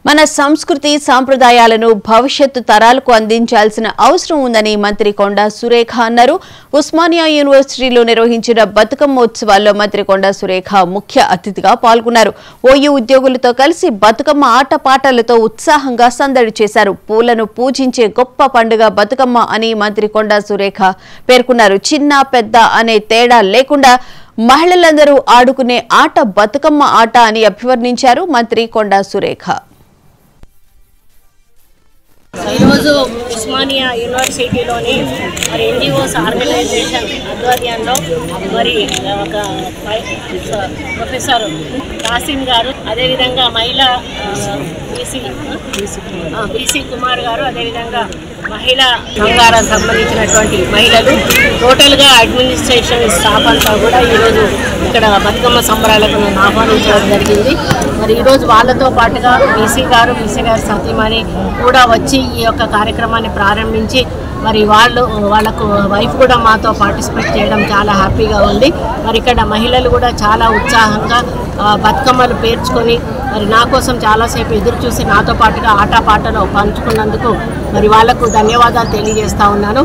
మన సంస్కృతి సాంప్రదాయాలను భవిష్యత్తు తరాలకు అందించాల్సిన అవసరం ఉందని మంత్రి కొండా సురేఖ అన్నారు. ఉస్మానియా యూనివర్సిటీలో నిర్వహించిన బతుకమ్మ ఉత్సవాల్లో మంత్రి కొండా సురేఖ ముఖ్య అతిథిగా పాల్గొన్నారు. ఓయూ ఉద్యోగులతో కలిసి బతుకమ్మ ఆటపాటలతో ఉత్సాహంగా సందడి చేశారు. పూలను పూజించే గొప్ప పండుగ బతుకమ్మ అని మంత్రి కొండా సురేఖ పేర్కొన్నారు. చిన్న పెద్ద అనే తేడా లేకుండా మహిళలందరూ ఆడుకునే ఆట బతుకమ్మ ఆట అని అభివర్ణించారు మంత్రి కొండా సురేఖ. ఈరోజు ఉస్మానియా యూనివర్సిటీలోని మరి ఎన్జిఓస్ ఆర్గనైజేషన్ ఆధ్వర్యంలో మరి ఒక ప్రొఫెసర్ కాసిం గారు, అదేవిధంగా మహిళా బీసీ కుమార్ గారు, అదేవిధంగా మహిళా సంఘాలకు సంబంధించినటువంటి మహిళలు, టోటల్గా అడ్మినిస్ట్రేషన్ స్టాఫ్ అంతా కూడా ఈరోజు ఇక్కడ బతుకమ్మ సంబరాలకు నేను ఆహ్వానించడం జరిగింది. మరి ఈరోజు వాళ్ళతో పాటుగా బీసీ గారు సతీమణి కూడా వచ్చి ఈ యొక్క కార్యక్రమాన్ని ప్రారంభించి మరి వాళ్ళకు వైఫ్ కూడా మాతో పార్టిసిపేట్ చేయడం చాలా హ్యాపీగా ఉంది. మరి ఇక్కడ మహిళలు కూడా చాలా ఉత్సాహంగా బతుకమ్మలు పేర్చుకొని మరి నా కోసం చాలాసేపు ఎదురు చూసి నాతో పాటుగా ఆటపాటలో పంచుకున్నందుకు మరి వాళ్లకు ధన్యవాదాలు తెలియజేస్తా ఉన్నాను.